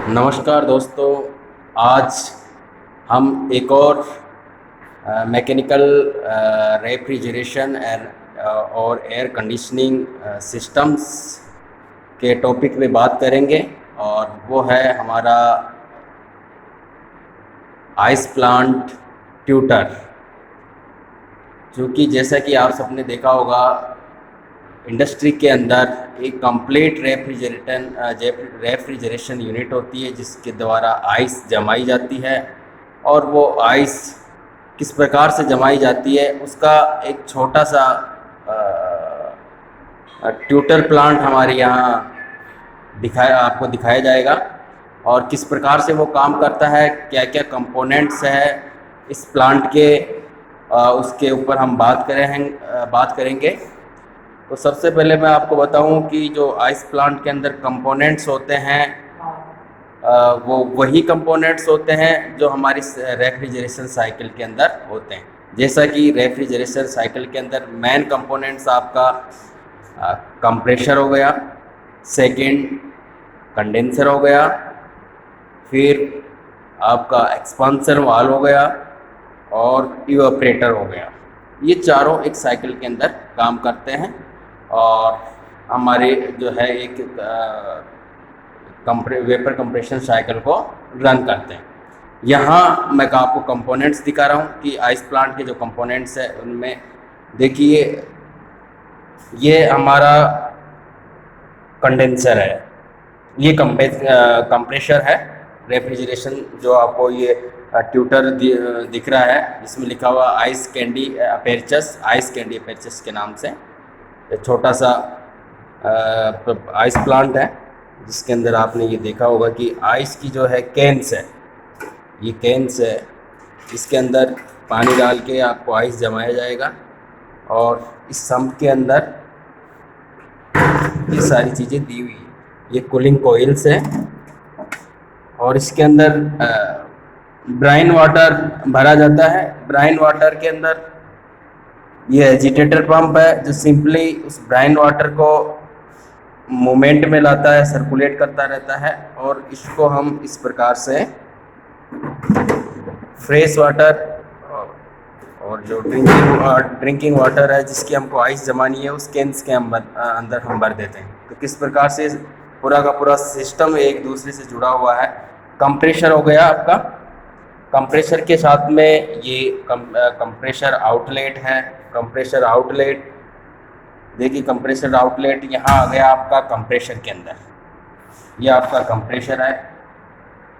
नमस्कार दोस्तों। आज हम एक और मैकेनिकल रेफ्रिजरेशन और एयर कंडीशनिंग सिस्टम्स के टॉपिक पे बात करेंगे और वो है हमारा आइस प्लांट ट्यूटर। जो कि जैसा कि आप सबने देखा होगा, इंडस्ट्री के अंदर एक कंप्लीट रेफ्रिजरेशन यूनिट होती है जिसके द्वारा आइस जमाई जाती है। और वो आइस किस प्रकार से जमाई जाती है उसका एक छोटा सा ट्यूटर प्लांट हमारे यहाँ आपको दिखाया जाएगा। और किस प्रकार से वो काम करता है, क्या क्या कंपोनेंट्स है इस प्लांट के, उसके ऊपर हम बात करेंगे। तो सबसे पहले मैं आपको बताऊं कि जो आइस प्लांट के अंदर कंपोनेंट्स होते हैं वो वही कंपोनेंट्स होते हैं जो हमारी रेफ्रिजरेशन साइकिल के अंदर होते हैं। जैसा कि रेफ्रिजरेशन साइकिल के अंदर मेन कंपोनेंट्स आपका कंप्रेशर हो गया, सेकंड कंडेंसर हो गया, फिर आपका एक्सपांसर वाल्व हो गया और इवेपोरेटर हो गया। ये चारों एक साइकिल के अंदर काम करते हैं और हमारे जो है एक वेपर कंप्रेशन साइकिल को रन करते हैं। यहाँ मैं आपको कंपोनेंट्स दिखा रहा हूँ कि आइस प्लांट के जो कंपोनेंट्स है उनमें देखिए, ये हमारा कंडेंसर है, ये कंप्रेशर है। रेफ्रिजरेशन जो आपको ये ट्यूटर दिख रहा है जिसमें लिखा हुआ आइस कैंडी अपेरचस के नाम से एक छोटा सा आइस प्लांट है जिसके अंदर आपने ये देखा होगा कि आइस की जो है कैंस है, ये कैंस है, इसके अंदर पानी डाल के आपको आइस जमाया जाएगा। और इस सम्प के अंदर ये सारी चीज़ें दी हुई है। ये कूलिंग कोइल्स है और इसके अंदर ब्राइन वाटर भरा जाता है। ब्राइन वाटर के अंदर ये एजिटेटर पंप है जो सिंपली उस ब्राइन वाटर को मूवमेंट में लाता है, सर्कुलेट करता रहता है। और इसको हम इस प्रकार से फ्रेश वाटर और जो ड्रिंकिंग वाटर है जिसकी हमको आइस जमानी है उस कैंस के अंदर हम भर देते हैं। तो किस प्रकार से पूरा का पूरा सिस्टम एक दूसरे से जुड़ा हुआ है। कंप्रेशर हो गया आपका, कंप्रेशर के साथ में ये कंप्रेशर आउटलेट है। कंप्रेशर आउटलेट देखिए, कंप्रेशर आउटलेट यहाँ आ गया आपका कंप्रेशर के अंदर, ये आपका कंप्रेशर है।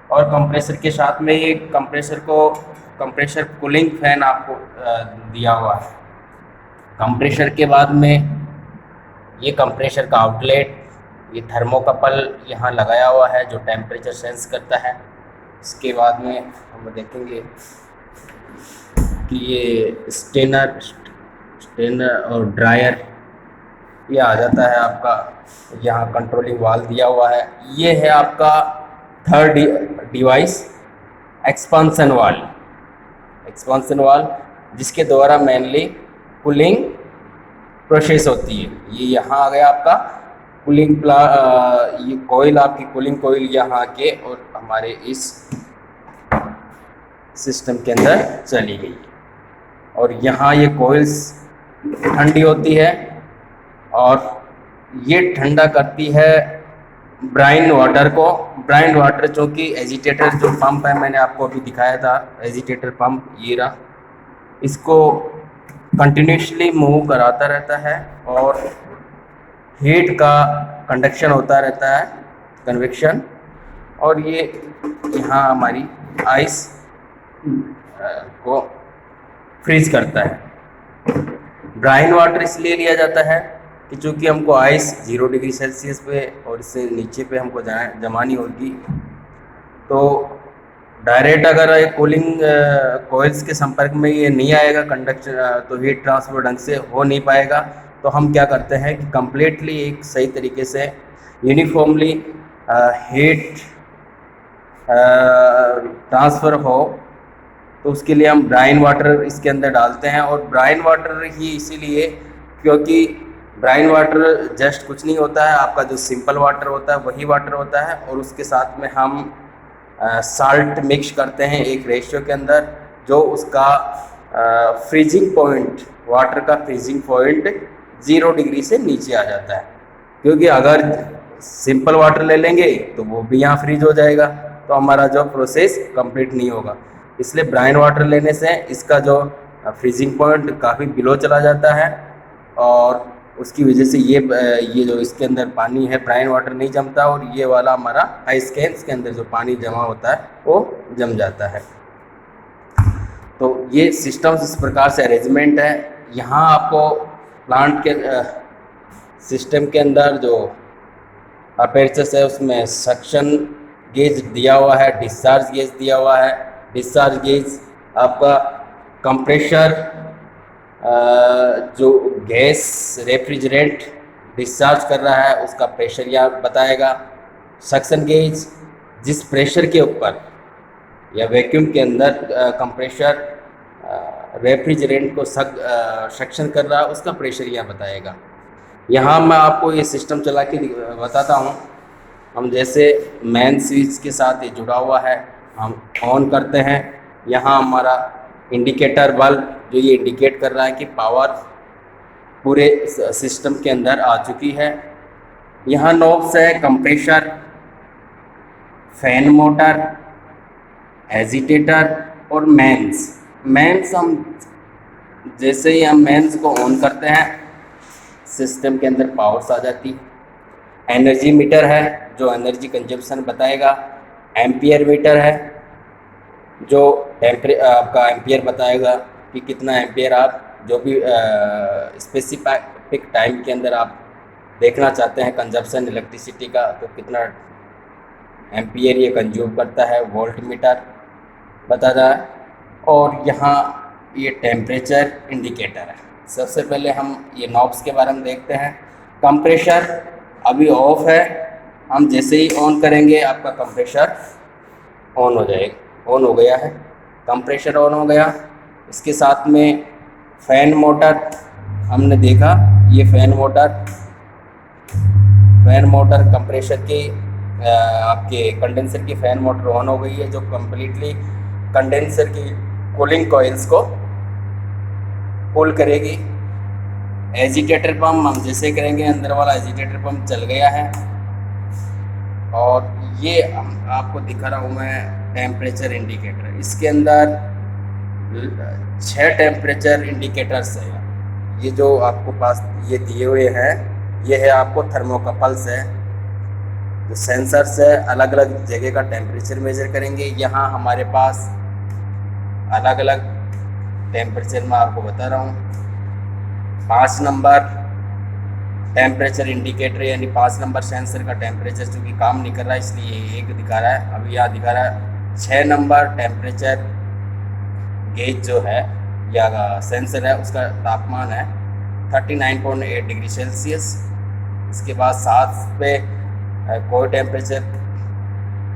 और कंप्रेसर के साथ में ये कंप्रेसर कूलिंग फैन आपको दिया हुआ है। कंप्रेसर के बाद में ये कंप्रेसर का आउटलेट, ये थर्मोकपल यहाँ लगाया हुआ है जो टेम्परेचर सेंस करता है। इसके बाद में हम देखेंगे कि ये स्टेनर और ड्रायर ये आ जाता है आपका। यहाँ कंट्रोलिंग वाल्व दिया हुआ है। ये है आपका थर्ड डिवाइस, एक्सपांसन वाल्व जिसके द्वारा मेनली कूलिंग प्रोसेस होती है। ये यहाँ आ गया आपका ये कोयल, आपकी कूलिंग कोयल यहाँ आके और हमारे इस सिस्टम के अंदर चली गई। और यहाँ ये कोयल्स ठंडी होती है और ये ठंडा करती है ब्राइन वाटर को। ब्राइन वाटर जो कि एजिटेटर जो पंप है, मैंने आपको अभी दिखाया था एजिटेटर पंप, ये रहा, इसको कंटिन्यूसली मूव कराता रहता है और हीट का कंडक्शन होता रहता है, कन्वेक्शन। और ये यहाँ हमारी आइस को फ्रीज करता है। ब्राइन वाटर इसलिए लिया जाता है कि चूँकि हमको आइस 0 डिग्री सेल्सियस पे और इससे नीचे पे हमको जमानी होगी, तो डायरेक्ट अगर एक कूलिंग कोयल्स के संपर्क में ये नहीं आएगा कंडक्शन, तो हीट ट्रांसफर ढंग से हो नहीं पाएगा। तो हम क्या करते हैं कि कम्प्लीटली एक सही तरीके से यूनिफॉर्मली हीट ट्रांसफ़र हो, तो उसके लिए हम ब्राइन वाटर इसके अंदर डालते हैं। और ब्राइन वाटर ही इसीलिए क्योंकि ब्राइन वाटर जस्ट कुछ नहीं होता है, आपका जो सिंपल वाटर होता है वही वाटर होता है, और उसके साथ में हम साल्ट मिक्स करते हैं एक रेशियो के अंदर, जो उसका फ्रीजिंग पॉइंट, वाटर का फ्रीजिंग पॉइंट 0 डिग्री से नीचे आ जाता है। क्योंकि अगर सिंपल वाटर ले लेंगे तो वो भी यहाँ फ्रीज हो जाएगा, तो हमारा जो प्रोसेस कंप्लीट नहीं होगा। इसलिए ब्राइन वाटर लेने से इसका जो फ्रीजिंग पॉइंट काफ़ी बिलो चला जाता है, और उसकी वजह से ये जो इसके अंदर पानी है ब्राइन वाटर नहीं जमता, और ये वाला हमारा आइस कैंस के अंदर जो पानी जमा होता है वो जम जाता है। तो ये सिस्टम्स इस प्रकार से अरेंजमेंट है। यहाँ आपको प्लांट के सिस्टम के अंदर जो अपेरेचर्स है उसमें सक्शन गेज दिया हुआ है, डिस्चार्ज गेज दिया हुआ है। डिस्चार्ज गेज आपका कंप्रेशर जो गैस रेफ्रिजरेंट डिस्चार्ज कर रहा है उसका प्रेशर यहाँ बताएगा। सक्शन गेज जिस प्रेशर के ऊपर या वैक्यूम के अंदर कंप्रेशर रेफ्रिजरेंट को सक्शन कर रहा है उसका प्रेशर यहाँ बताएगा। यहाँ मैं आपको ये सिस्टम चला के बताता हूँ। हम जैसे मेन स्विच के साथ ये जुड़ा हुआ है, हम ऑन करते हैं। यहाँ हमारा इंडिकेटर बल्ब जो ये इंडिकेट कर रहा है कि पावर पूरे सिस्टम के अंदर आ चुकी है। यहाँ नॉब्स है कंप्रेशर, फैन मोटर, एजिटेटर और मेंस हम जैसे ही हम मेंस को ऑन करते हैं सिस्टम के अंदर पावर्स आ जाती है। एनर्जी मीटर है जो एनर्जी कंजप्शन बताएगा। एम्पियर मीटर है जो आपका एम्पियर बताएगा कि कितना एम्पियर आप जो भी स्पेसिफिक टाइम के अंदर आप देखना चाहते हैं कंजप्शन इलेक्ट्रिसिटी का, तो कितना एम्पियर ये कंज्यूम करता है। वोल्ट मीटर बताता है। और यहाँ ये टेम्परेचर इंडिकेटर है। सबसे पहले हम ये नॉब्स के बारे में देखते हैं। कंप्रेशर अभी ऑफ है, हम जैसे ही ऑन करेंगे आपका कंप्रेशर ऑन हो जाएगा, ऑन हो गया है, कंप्रेशर ऑन हो गया। इसके साथ में फैन मोटर हमने देखा, ये फैन मोटर कंप्रेशर की आपके कंडेंसर की फैन मोटर ऑन हो गई है, जो कम्प्लीटली कंडेंसर की कूलिंग कॉइल्स को कूल करेगी। एजिटेटर पंप हम जैसे करेंगे, अंदर वाला एजिटेटर पंप चल गया है। और ये आपको दिखा रहा हूँ मैं टेम्परेचर इंडिकेटर। इसके अंदर 6 टेम्परेचर इंडिकेटर्स हैं। ये जो आपको पास ये दिए हुए हैं, ये है आपको थर्मोकपल्स है, जो सेंसर्स है, अलग अलग जगह का टेम्परेचर मेजर करेंगे। यहाँ हमारे पास अलग अलग टेम्परेचर मैं आपको बता रहा हूँ। 5 नंबर टेम्परेचर इंडिकेटर यानी 5 नंबर सेंसर का टेम्परेचर चूँकि काम नहीं कर रहा है इसलिए 1 दिखा रहा है। अभी यहाँ दिखा रहा है 6 नंबर टेम्परेचर गेज जो है या सेंसर है, उसका तापमान है 39.8 डिग्री सेल्सियस। इसके बाद 7 पे कोई टेम्परेचर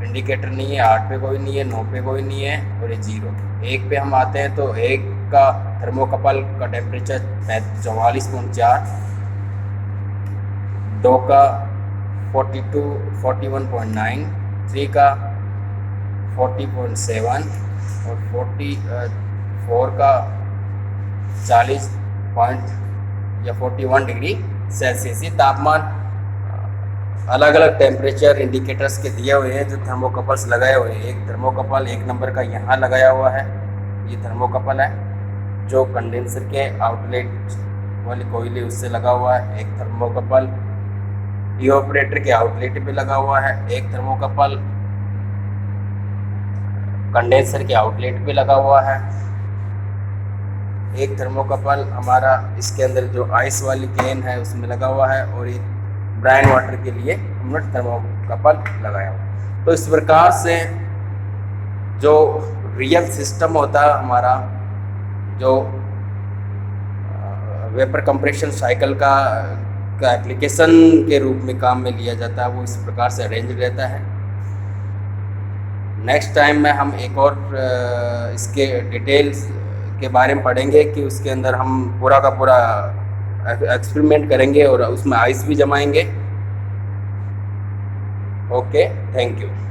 इंडिकेटर नहीं है, 8 पे कोई नहीं है, 9 पे कोई नहीं है, और ये 0। 1 पे हम आते हैं तो 1 का थर्मोकपल का टेम्परेचर 44.4, 2 का 41.9, 3 का 40.7 और 4 का 40 या 41 डिग्री सेल्सियस। ये तापमान अलग अलग टेम्परेचर इंडिकेटर्स के दिए हुए हैं जो थर्मोकपल्स लगाए हुए हैं। एक थर्मोकपल 1 नंबर का यहाँ लगाया हुआ है, ये थर्मोकपल है जो कंडेंसर के आउटलेट वाली कोयले उससे लगा हुआ है। एक थर्मोकपल इवापोरेटर के आउटलेट पे लगा हुआ है। एक थर्मोकपल कंडेंसर के आउटलेट पे लगा हुआ है। एक थर्मोकपल हमारा इसके अंदर जो आइस वाली कैन है उसमें लगा हुआ है, और एक ब्राइन वाटर के लिए हमने थर्मोकपल लगाया हुआ। तो इस प्रकार से जो रियल सिस्टम होता है हमारा, जो वेपर कंप्रेशन साइकिल का एप्लीकेशन के रूप में काम में लिया जाता है, वो इस प्रकार से अरेंज रहता है। नेक्स्ट टाइम में हम एक और इसके डिटेल्स के बारे में पढ़ेंगे कि उसके अंदर हम पूरा का पूरा एक्सपेरिमेंट करेंगे और उसमें आइस भी जमाएंगे। Okay, thank you.